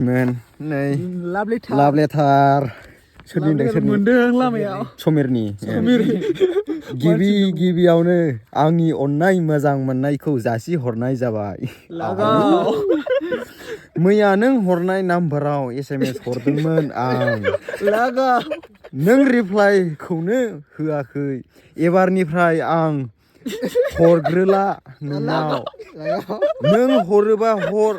Men, nei, labletar. Mendeng laमायाव समिरनि गिबियावनो आंनि अननाय मोजां मोननायखौ जासि हरनाय जाबाय। मैया नों हरनाय नाम्बाराव SMS हरदोंमोन आं। नों रिप्लाइखौनो होआखै। एबारनिफ्राय आं हरग्रोला नोंनाव। नों हरोबा हर,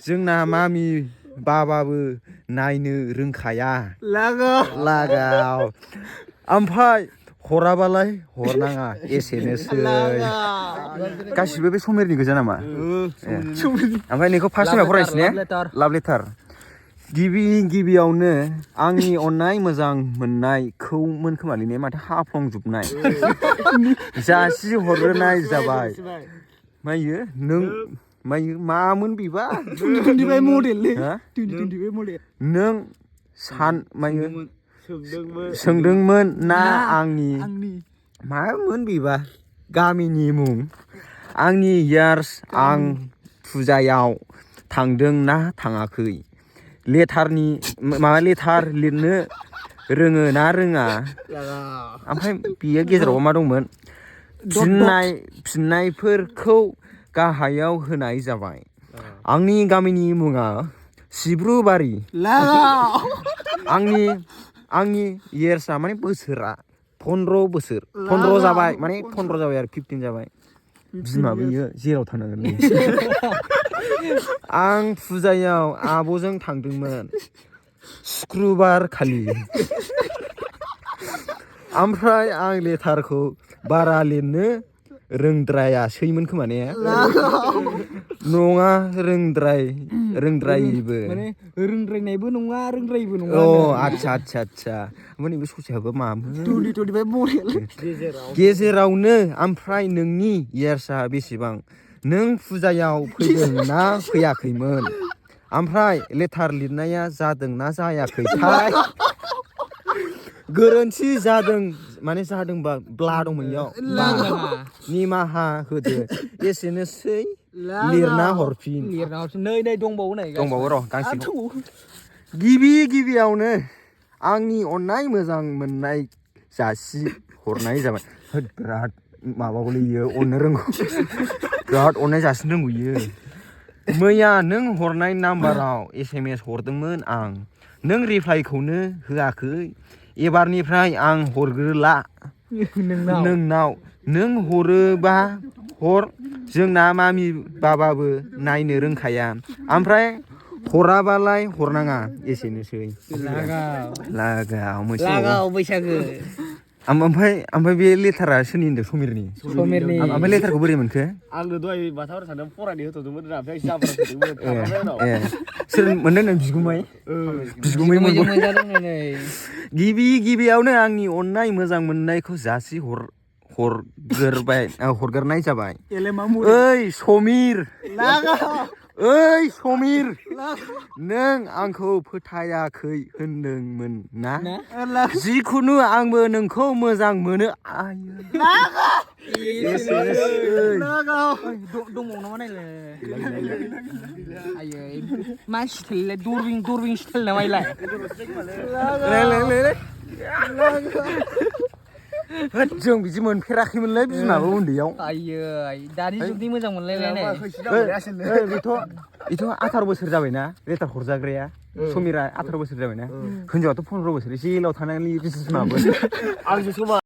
जोंना मामि बाबाबो नायनो रोंखाया। लागाव ओमफ्राय हराबालाय हरनाङा एसेनोसै। गासिबो बे समिरनि गोजा नामा? ओमफ्राय नोंखौ फार्स्ट टाइमाव फरायसै ने? लाभ लेटार। गिबियावनो आंनि अननाय मोजां मोननायखौमोन खोमालै ने? माथो हाफ्लंजोबनाय। जासि हरग्रोनाय जाबाय। मायो नों मायो मामोन बेबा? नों मायो सोंदोंमोन ना आंनि मामोन बेबा गामिनि मुं? आंनि यार्स आं फुजायाव थांदों ना थाङाखै? लेटार लिरनो रोङो ना रोङा? ओमफ्राय बियो गेजेराव मा दंमोन? फिननायफोरखौ गाहायाव होनाय जाबाय। आंनि गामिनि मुङा बepwrbadi। आंनि इयार्सआ माने बोसोरा 15 बोसोर। 15 जाबाय माने 15 जाबाय आरो 15 जाबाय। बिमाबो इयो जेराव थांनांगोन। आं फुजायाव आब'जों थांदोंमोन शुक्रबार खालि। ओमफ्राय आं लेटारखौ बारा लिरनो रोंद्रायासैमोन खोमा ने? नङा रोंद्रायिबो माने रोंद्रायनायबो नङा रोंद्रायिबो नङा। आच्छा माने बे ससेयाबो मामोन? 25 मडेल गेजेरावनो। ओमफ्राय नोंनि इयार्सआ बेसेबां? नों फुजायाव फैदों ना फैयाखैमोन? ओमफ्राय लेटार लिरनाया जादोंना जायाखैथाय? गोरोन्थि जादों माने जादोंबा ब्ला दंमोन इयाव। निमाहा होदो एसेनोसै। लिरना हरफिन। नै दंबावो र' गांसे। गिबियावनो आंनि अननाय मोजां मोननाय जासि हरनाय जाबाय। बिराद माबागौलै इयो, अननो रोंगौ। बिराद अननाय जासिनो रोंगौ इयो। मैया नों हरनाय नाम्बाराव SMS हरदोंमोन आं। नों रिप्लाइखौनो होआखै। एबारनिफ्राय आं हरग्रोला नोंनाव। नों हरोबा हर, जोंना मामि बाबाबो नायनो रोंखाया। ओमफ्राय हराबालाय हरनाङा एसेनोसै। लागाव बैसागो। ओमफ्राय बे लेटारा सोरनि होनदों? समिरनि। ओमफ्राय लेटारखौ बोरै मोनखो? आंनो दहाय बाथाफोर सानदों फरायनो होथ'दोंमोन ओमफ्राय जाब्रा होदोंमोन। सोर मोनदों नों? बिगुमै मोनजादों। गिबियावनो आंनि अननाय मोजां मोननायखौ जासि हरग्रोनाय जाबाय। ओइ समिर, नों आंखौ फोथायाखै होनदोंमोन ना? जिखुनु आंबो नोंखौ मोजां मोनो। दंबावो नामा नायलाय। मा स्टाइल दरबिं स्टाइल नामा इलाय? जों बिदि मोनफेराखैमोनलै बिमाबो उन्दैयाव। दानि जुगनि मोजां मोनलायलायनाय। बेथ' 18 बोसोर जाबायना लेटार हरजाग्राया। समिरा 18 बोसोर जाबायना। हिनजावाथ' 15 बोसोर जेलाव थानानै बिमाबो।